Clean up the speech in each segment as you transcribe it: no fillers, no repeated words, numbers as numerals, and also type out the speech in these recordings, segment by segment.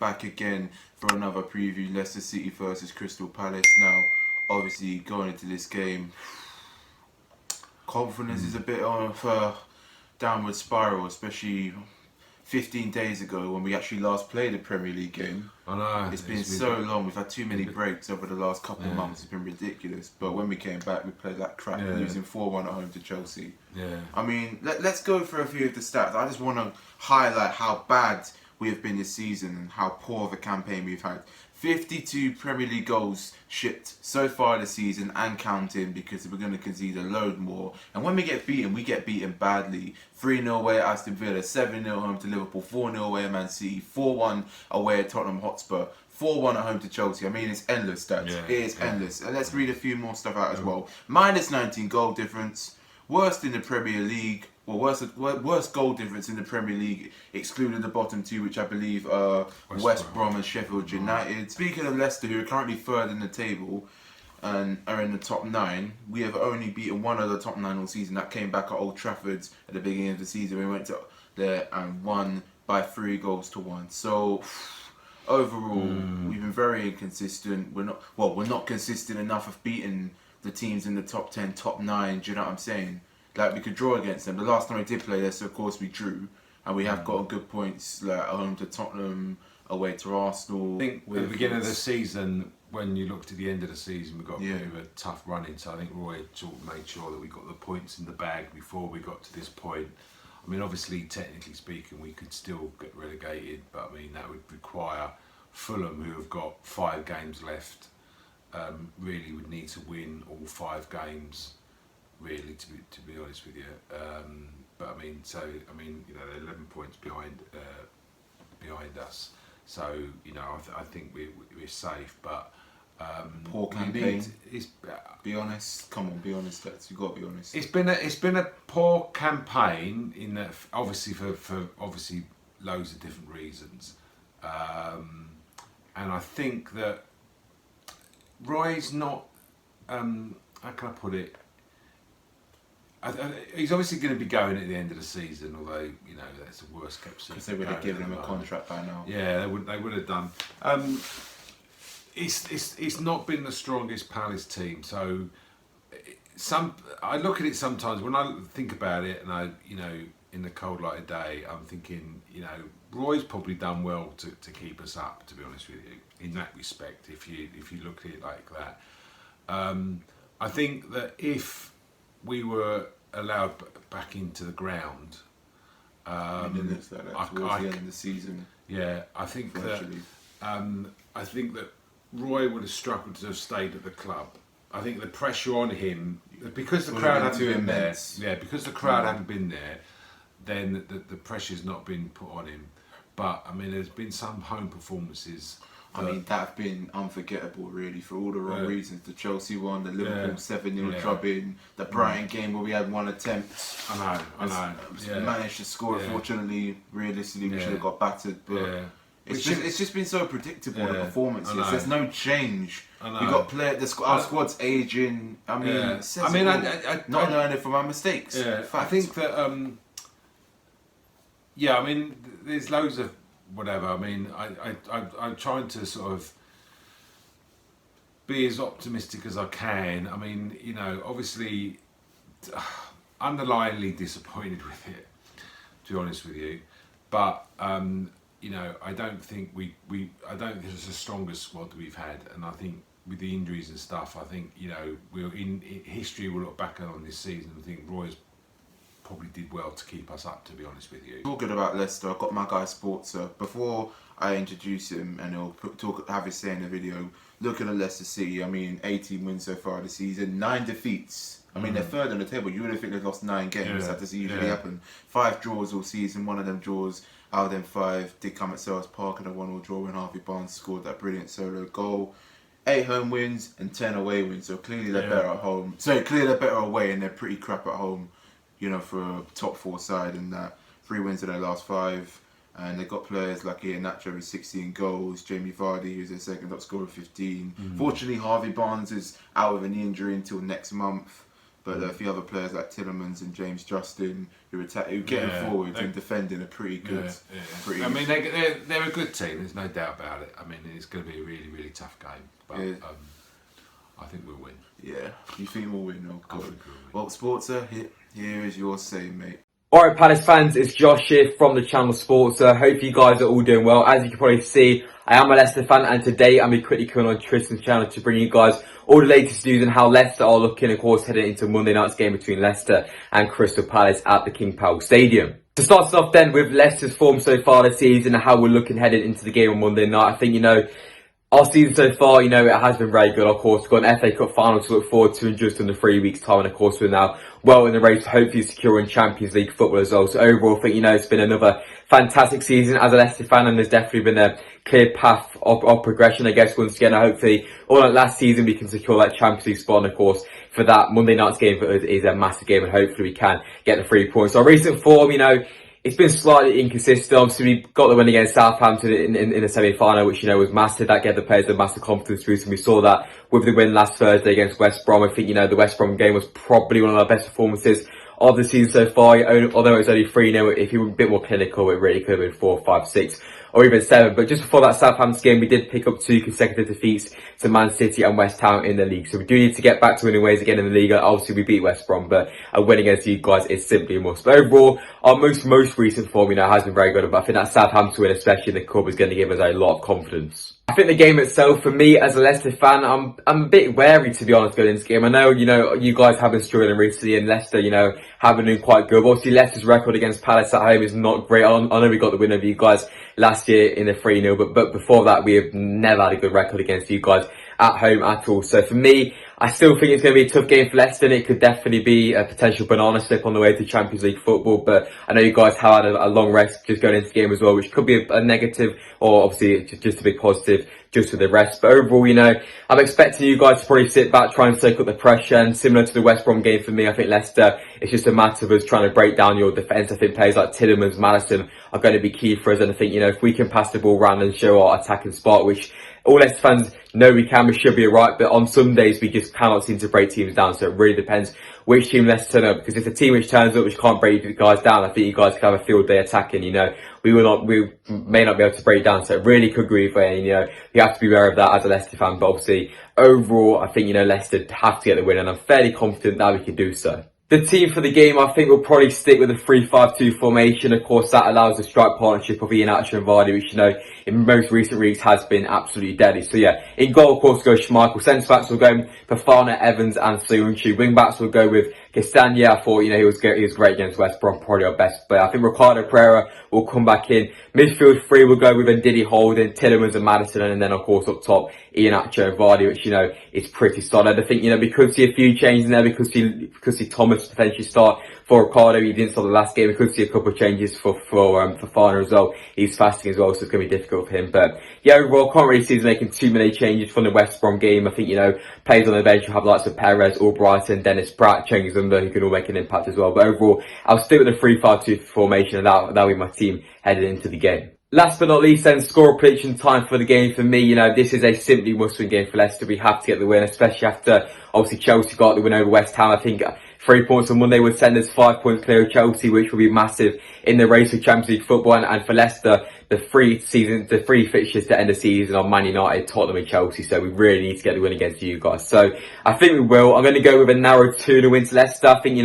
back again for another preview. Leicester City versus Crystal Palace. Now, obviously, going into this game, confidence is a bit on a downward spiral, especially 15 days ago when we actually last played a Premier League game. I know. It's been so long. We've had too many breaks over the last couple of months. It's been ridiculous. But when we came back, we played like crap, losing 4-1 at home to Chelsea. Yeah. I mean, let's go through a few of the stats. I just want to highlight how bad we have been this season and how poor of a campaign we've had. 52 Premier League goals shipped so far this season and counting, because we're going to concede a load more. And when we get beaten badly. 3-0 away at Aston Villa, 7-0 home to Liverpool, 4-0 away at Man City, 4-1 away at Tottenham Hotspur, 4-1 at home to Chelsea. I mean, it's endless stats. Yeah, It is endless. And let's read a few more stuff out as well. Minus 19 goal difference. Worst in the Premier League. Well, worst goal difference in the Premier League, excluding the bottom two, which I believe are West Brom and Sheffield United. Speaking of Leicester, who are currently third in the table and are in the top 9, we have only beaten one of the top 9 all season. That came back at Old Trafford at the beginning of the season. We went to there and won by 3-1. So overall, we've been very inconsistent. We're not consistent enough of beating the teams in the top 10, top 9. Do you know what I'm saying? Like, we could draw against them. The last time we did play there, so of course we drew, and we have gotten good points, like at home to Tottenham, away to Arsenal. I think at the beginning of the season, when you looked at the end of the season, we got a bit of a tough run in. So I think Roy sort of made sure that we got the points in the bag before we got to this point. I mean, obviously, technically speaking, we could still get relegated, but I mean that would require Fulham, who have got 5 games left, really would need to win all 5 games. Really, to be honest with you, but I mean, you know, they're 11 points behind us. So you know, I think we're safe. But poor campaign. Be honest. Come on, be honest. You got to be honest. It's been a poor campaign in that, obviously for obviously loads of different reasons, and I think that Roy's not. How can I put it? He's obviously going to be going at the end of the season, although you know that's the worst kept secret. Because they would have given him a contract by now. Yeah, they would have done. It's not been the strongest Palace team, so I look at it sometimes when I think about it, and you know, in the cold light of day, I'm thinking, you know, Roy's probably done well to keep us up. To be honest with you, in that respect, if you look at it like that, I think that if we were allowed back into the ground, towards the end of the season. Yeah, I think that Roy would have struggled to have stayed at the club. I think the pressure on him, because the crowd hadn't been there. Yeah, because the crowd hadn't been there, then the pressure's not been put on him. But I mean, there's been some home performances. I mean, that have been unforgettable, really, for all the wrong reasons. The Chelsea one, the Liverpool 7-0 drubbing, the Brighton game where we had 1 attempt. I know. We managed to score. Unfortunately, realistically, we should have got battered. But it's just been so predictable, the performances. There's no change. We got our squad's aging. I mean, not learning from our mistakes. Yeah, I think that. I mean, there's loads of. Whatever. I mean, I'm trying to sort of be as optimistic as I can. I mean, you know, obviously, underlyingly disappointed with it, to be honest with you. But you know, I don't think I don't think it's the strongest squad that we've had, and I think with the injuries and stuff, I think, you know, we're in history. We'll look back on this season and think Roy's probably did well to keep us up, to be honest with you. Talking about Leicester, I've got my guy Sportsa. Before I introduce him and he'll have his say in the video, looking at Leicester City, I mean, 18 wins so far this season, 9 defeats. I mean, they're third on the table. You would have think they've lost 9 games. That doesn't usually happen. 5 draws all season. One of them draws, out of them 5, did come at Selhurst Park, and a 1-1 draw when Harvey Barnes scored that brilliant solo goal. 8 home wins and 10 away wins. So clearly they're better at home. So clearly they're better away, and they're pretty crap at home. You know, for a top 4 side, and that 3 wins in their last 5, and they've got players like Iheanacho with 16 goals, Jamie Vardy, who's their second top scorer with 15. Fortunately, Harvey Barnes is out with an injury until next month, But a few other players like Tielemans and James Justin who getting forward and defending are pretty good. I mean, they're a good team. There's no doubt about it. I mean, it's going to be a really, really tough game. But I think we'll win. Yeah, you think we'll win? Oh, God. I think we'll win. Well, Sportsa, here is your say, mate. Alright Palace fans, it's Josh here from the channel Sportsa. Hope you guys are all doing well. As you can probably see, I am a Leicester fan, and today I'm quickly coming on Tristan's channel to bring you guys all the latest news and how Leicester are looking, of course, heading into Monday night's game between Leicester and Crystal Palace at the King Power Stadium. To start us off then with Leicester's form so far this season and how we're looking heading into the game on Monday night, I think, our season so far, it has been very good. Of course, we've got an FA Cup final to look forward to in just under 3 weeks' time. And of course, we're now well in the race to hopefully securing Champions League football as well. So overall, I think, it's been another fantastic season as a Leicester fan, and there's definitely been a clear path of progression, I guess, once again. Hopefully, all like last season, we can secure that Champions League spot. And of course, for that, Monday night's game for us is a massive game, and hopefully we can get the 3 points. So our recent form, it's been slightly inconsistent. Obviously, we got the win against Southampton in the semi-final, which, was massive. That gave the players a massive confidence boost, and we saw that with the win last Thursday against West Brom. I think, the West Brom game was probably one of our best performances of the season so far. Although it was only 3-0, if you were a bit more clinical, it really could have been 4, 5, 6, or even 7. But just before that Southampton game, we did pick up 2 consecutive defeats to Man City and West Ham in the league. So we do need to get back to winning ways again in the league. Obviously, we beat West Brom, but a win against you guys is simply a must. But overall, our most recent form, has been very good. But I think that Southampton win, especially in the cup, is going to give us a lot of confidence. I think the game itself, for me as a Leicester fan, I'm a bit wary, to be honest, going into this game. I know, you guys have been struggling recently, and Leicester, haven't been quite good. Obviously, Leicester's record against Palace at home is not great. I know we got the win over you guys last year in the 3-0, but before that, we have never had a good record against you guys at home at all. So for me, I still think it's going to be a tough game for Leicester, and it could definitely be a potential banana slip on the way to Champions League football. But I know you guys have had a long rest just going into the game as well, which could be a negative, or obviously just a big positive just for the rest. But overall, I'm expecting you guys to probably sit back, try and soak up the pressure, and similar to the West Brom game for me, I think Leicester, it's just a matter of us trying to break down your defence. I think players like Tielemans, Maddison are going to be key for us, and I think, if we can pass the ball around and show our attacking spark, which all Leicester fans know we can, we should be alright, but on some days we just cannot seem to break teams down. So it really depends which team Leicester turn up, because if the team which turns up which can't break you guys down, I think you guys can have a field day attacking. We may not be able to break down, so it really could go either way, and you have to be aware of that as a Leicester fan. But obviously, overall, I think Leicester have to get the win, and I'm fairly confident that we can do so. The team for the game, I think, will probably stick with a 3-5-2 formation. Of course, that allows the strike partnership of Iheanacho and Vardy, which, in most recent weeks has been absolutely deadly. So, yeah, in goal, of course, goes Schmeichel. Centre-backs will go Fofana, Evans and Soyuncu. Wing-backs will go with Castagna. I thought, he was great against West Brom, probably our best player. I think Ricardo Pereira will come back in. Midfield 3 will go with Ndidi Holding, Tielemans and Maddison, and then, of course, up top, Iheanacho and Vardy, which, is pretty solid. I think, we could see a few changes in there. We could see Thomas potentially start for Ricardo. He didn't start the last game. We could see a couple of changes for Fofana as well. He's fasting as well, so it's going to be difficult for him. But yeah, overall, can't really see us making too many changes from the West Brom game. I think, players on the bench will have lots of Perez, Albrighton, Dennis Pratt, Cengiz Under, who can all make an impact as well. But overall, I'll stick with the 3-5-2 formation, and that'll be my team headed into the game. Last but not least, then, score prediction time for the game for me. This is a simply must-win game for Leicester. We have to get the win, especially after, obviously, Chelsea got the win over West Ham. I think 3 points on Monday would send us 5 points clear of Chelsea, which will be massive in the race for Champions League football. And for Leicester, the 3 fixtures to end the season are Man United, Tottenham and Chelsea. So we really need to get the win against you guys. So I think we will. I'm going to go with a narrow 2-0 win to Leicester. I think,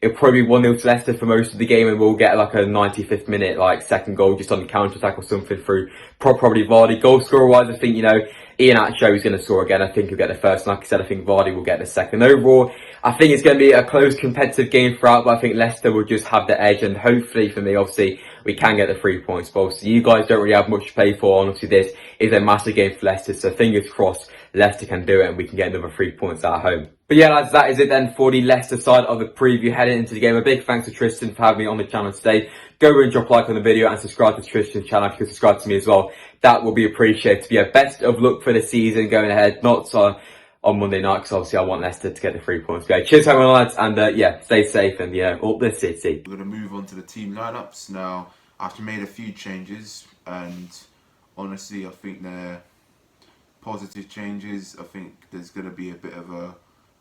it'll probably be 1-0 to Leicester for most of the game, and we'll get like a 95th minute, second goal just on the counter-attack or something through probably Vardy. Goal scorer-wise, I think, Iheanacho is going to score again. I think he'll get the first. Like I said, I think Vardy will get the second. Overall, I think it's going to be a close competitive game throughout, but I think Leicester will just have the edge, and hopefully for me, obviously, we can get the 3 points. But obviously, you guys don't really have much to play for, and obviously this is a massive game for Leicester, so fingers crossed Leicester can do it and we can get another 3 points at home. But yeah, lads, that is it then for the Leicester side of the preview heading into the game. A big thanks to Tristan for having me on the channel today. Go and drop a like on the video and subscribe to Tristan's channel if you can subscribe to me as well. That will be appreciated. But yeah, best of luck for the season going ahead. Not on Monday night, because obviously I want Leicester to get the 3 points. Okay, cheers everyone, lads, and yeah, stay safe and yeah, up the city. We're going to move on to the team lineups now. I've made a few changes, and honestly, I think they're positive changes. I think there's going to be a bit of a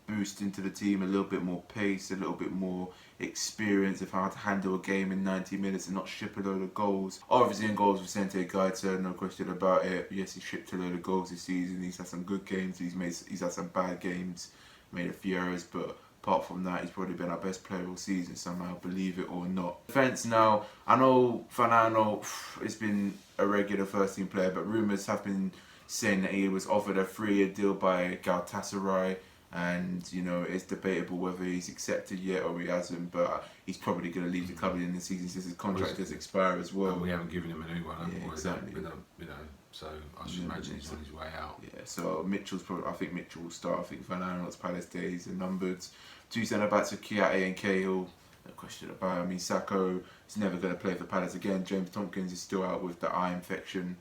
boost into the team, a little bit more pace, a little bit more experience of how to handle a game in 90 minutes and not ship a load of goals. Obviously in goals with Sente Gaita, no question about it. Yes, he shipped a load of goals this season. He's had some good games, he's had some bad games, made a few errors, but apart from that, he's probably been our best player all season somehow, believe it or not. Defence now, I know Fernando has been a regular first team player, but rumours have been saying that he was offered a 3-year deal by Galatasaray, and you know, it's debatable whether he's accepted yet or he hasn't, but he's probably going to leave the club in the season since his contract does expire as well. And we haven't given him a new one, have we? Exactly. You know, so I should imagine he's on his way out. Yeah, so Mitchell's probably, I think Mitchell will start. I think Fernando's Palace days are numbered. 2 centre-backs are Kiate and Cahill. No question about it. I mean, Sacco is never going to play for Palace again. James Tompkins is still out with the eye infection.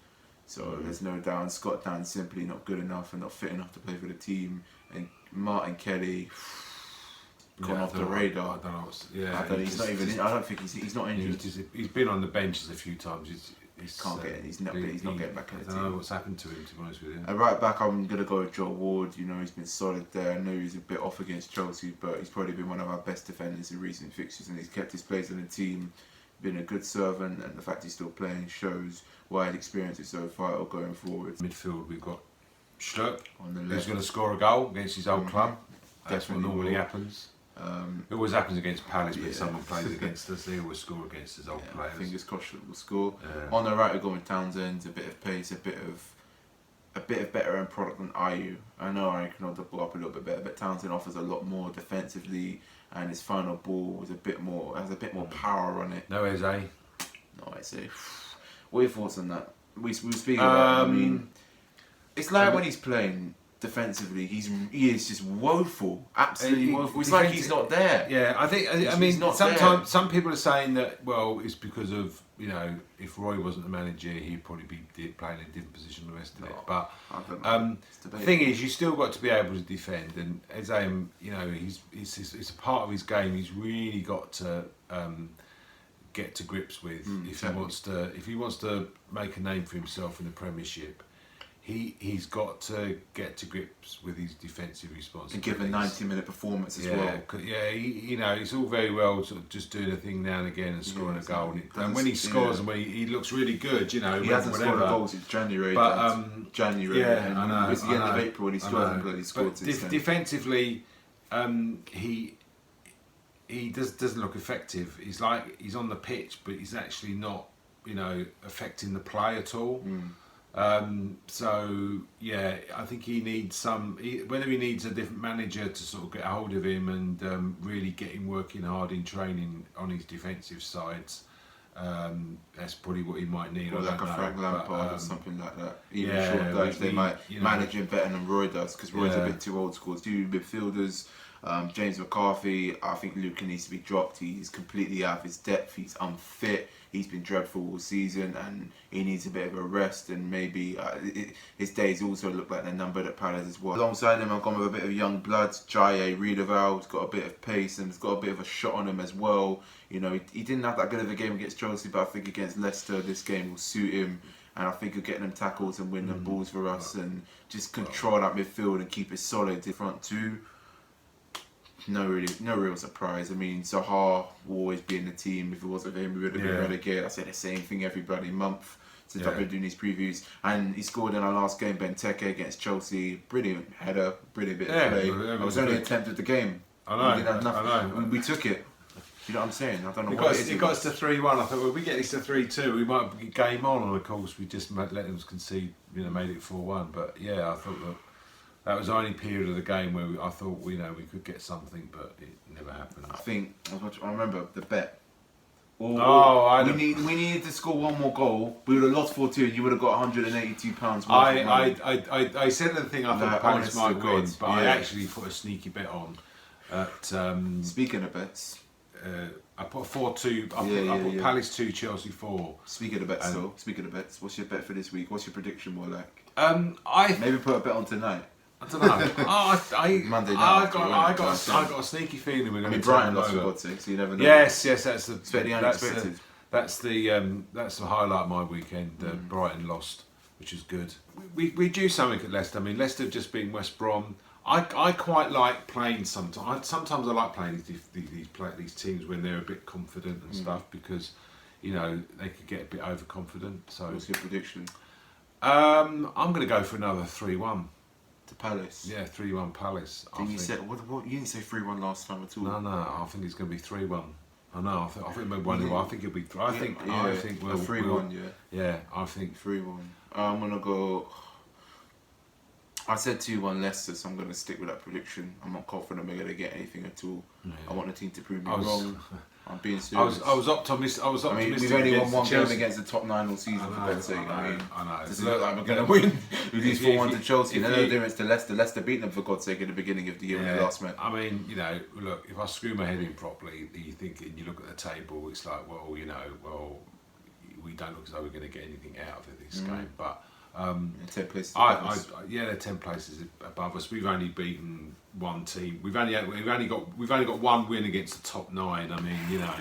So there's no doubt. And Scott Dan's simply not good enough and not fit enough to play for the team. And Martin Kelly gone off the radar. I don't know. Yeah, I don't think he's not injured. He's been on the benches a few times. He's not getting back in the team. I don't know what's happened to him, to be honest with you. And right back, I'm going to go with Joe Ward. You know, he's been solid there. I know he's a bit off against Chelsea, but he's probably been one of our best defenders in recent fixtures, and he's kept his place in the team, been a good servant, and the fact he's still playing shows why his experience is so vital going forward. Midfield, we've got Sturp, on the who's left. going to score a goal against his old club. That's what Definitely normally will. happens. It always happens against Palace when Yeah. someone plays against us. They always score against his old players. Fingers crossed that we'll score. Yeah. On the right, we're going with Townsend. A bit of pace, a bit of better end product than Ayew. I know I can hold the ball up a little bit better, but Townsend offers a lot more defensively, and his final ball was has a bit more power on it. No Eze. No, I say. What are your thoughts on that? We were speaking about. I mean, it's like when he's playing defensively, he is just woeful, absolutely woeful. It's like he's not there. Yeah, I think. I mean, sometimes some people are saying that. Well, it's because of, you know, if Roy wasn't the manager, he'd probably be playing in a different position than the rest of it. But the thing is, you still got to be able to defend, and as you know, it's a part of his game. He's really got to get to grips with if he wants to make a name for himself in the Premiership. He's got to get to grips with his defensive responsibilities. And give a 90-minute performance as well. Yeah, you know, it's all very well sort of just doing a thing now and again and scoring a goal. And when he scores and when he looks really good, you know. He hasn't scored a goal since January. January. Yeah, I know. It was the end of April when he still hasn't bloody scored since then. Defensively, he doesn't look effective. He's like he's on the pitch, but he's actually not, you know, affecting the play at all. So yeah, I think he needs whether he needs a different manager to sort of get a hold of him and really get him working hard in training on his defensive sides. That's probably what he might need. Or like a Frank Lampard or something like that. Even short guys, they might you know, manage him better than Roy does, because Roy's a bit too old school. It's two midfielders. James McCarthy, I think Luca needs to be dropped. He's completely out of his depth. He's unfit. He's been dreadful all season, and he needs a bit of a rest. And maybe his days also look like they're numbered at Palace as well. Alongside him, I've gone with a bit of young blood. Jaye Riedewald has got a bit of pace and has got a bit of a shot on him as well. You know, he didn't have that good of a game against Chelsea, but I think against Leicester, this game will suit him. And I think he'll get them tackles and win them balls for us, and just control that midfield and keep it solid in front two. No real surprise. I mean, Zaha will always be in the team. If it wasn't for him, we would have been relegated. I say the same thing every bloody month since I've been doing these previews. And he scored in our last game, Benteke against Chelsea. Brilliant header, brilliant bit of play. It was only an attempt at the game. I know. We didn't have nothing. I know. We took it. You know what I'm saying? I don't know It what it is. got us to 3-1. I thought, well, if we get this to 3-2, we might be game on. And of course, we just let them concede. You know, made it 4-1. But yeah, I thought that was the only period of the game where I thought, you know, we could get something, but it never happened. I remember the bet. We needed to score one more goal. We would have lost 4-2, and you would have got £182 I said the thing, I thought Palace might win, but I actually put a sneaky bet on. Speaking of bets, I put 4-2. I put Palace 2, Chelsea 4. Speaking of bets, what's your bet for this week? What's your prediction more like? Maybe put a bet on tonight. I don't know. Monday night. I got a sneaky feeling we're going to Brighton lost for God's sake, so you never know. Yes, that's the unexpected. That's the highlight of my weekend. Brighton lost, which is good. We do something at Leicester. I mean, Leicester have just beaten West Brom. I quite like playing sometimes. Sometimes I like playing these teams when they're a bit confident and stuff, because you know they could get a bit overconfident. So What's your prediction? I'm going to go for another 3-1. To Palace. Yeah, 3-1 Palace. Didn't you say what? You didn't say 3-1 last time at all. No, I think it's going to be 3-1. I know. I think maybe 1-0. I think it'll be. I think we'll 3-1. Yeah, I think 3-1. I'm gonna go. I said 2-1 Leicester, so I'm gonna stick with that prediction. I'm not confident we're gonna get anything at all. Yeah. I want the team to prove me wrong. I'm being serious. I was optimistic. I mean, we've only won one game against the top 9 all season, for God's sake. I know. Does it look like we're going to win? We lose 4-1 to Chelsea. No difference to Leicester. Leicester beat them, for God's sake, at the beginning of the year when they last met. I mean, you know, look, if I screw my head in properly, you think, and you look at the table, it's like, well, you know, we don't look as though we're going to get anything out of this game. But 10 places they're 10 places above us. We've only beaten one team. We've only got one win against the top 9. I mean, you know,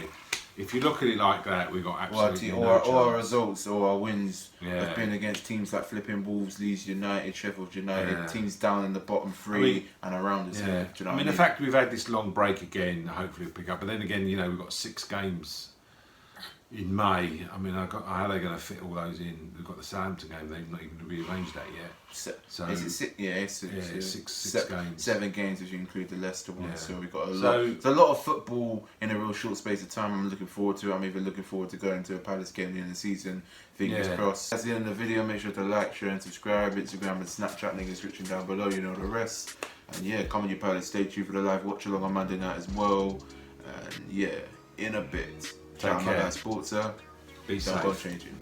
if you look at it like that, we've got absolutely no chance. All our results or our wins have been against teams like flipping Wolves, Leeds United, Sheffield United, teams down in the bottom 3 and around us. Yeah. Do you know I mean, the fact we've had this long break again, hopefully we'll pick up. But then again, you know, we've got 6 games in May. I mean, how are they going to fit all those in? We've got the Southampton game. They've not even rearranged that yet. So is it 6? Yeah, it's 6 games. 7 games if you include the Leicester one. Yeah. So we've got a lot. There's a lot of football in a real short space of time. I'm looking forward to it. I'm even looking forward to going to a Palace game at the end of the season. Fingers crossed. That's the end of the video. Make sure to like, share and subscribe. Instagram and Snapchat link is description down below. You know the rest. And yeah, come on you Palace. Stay tuned for the live watch along on Monday night as well. And yeah, in a bit. Take care. Sportsa. Be safe. Don't go changing.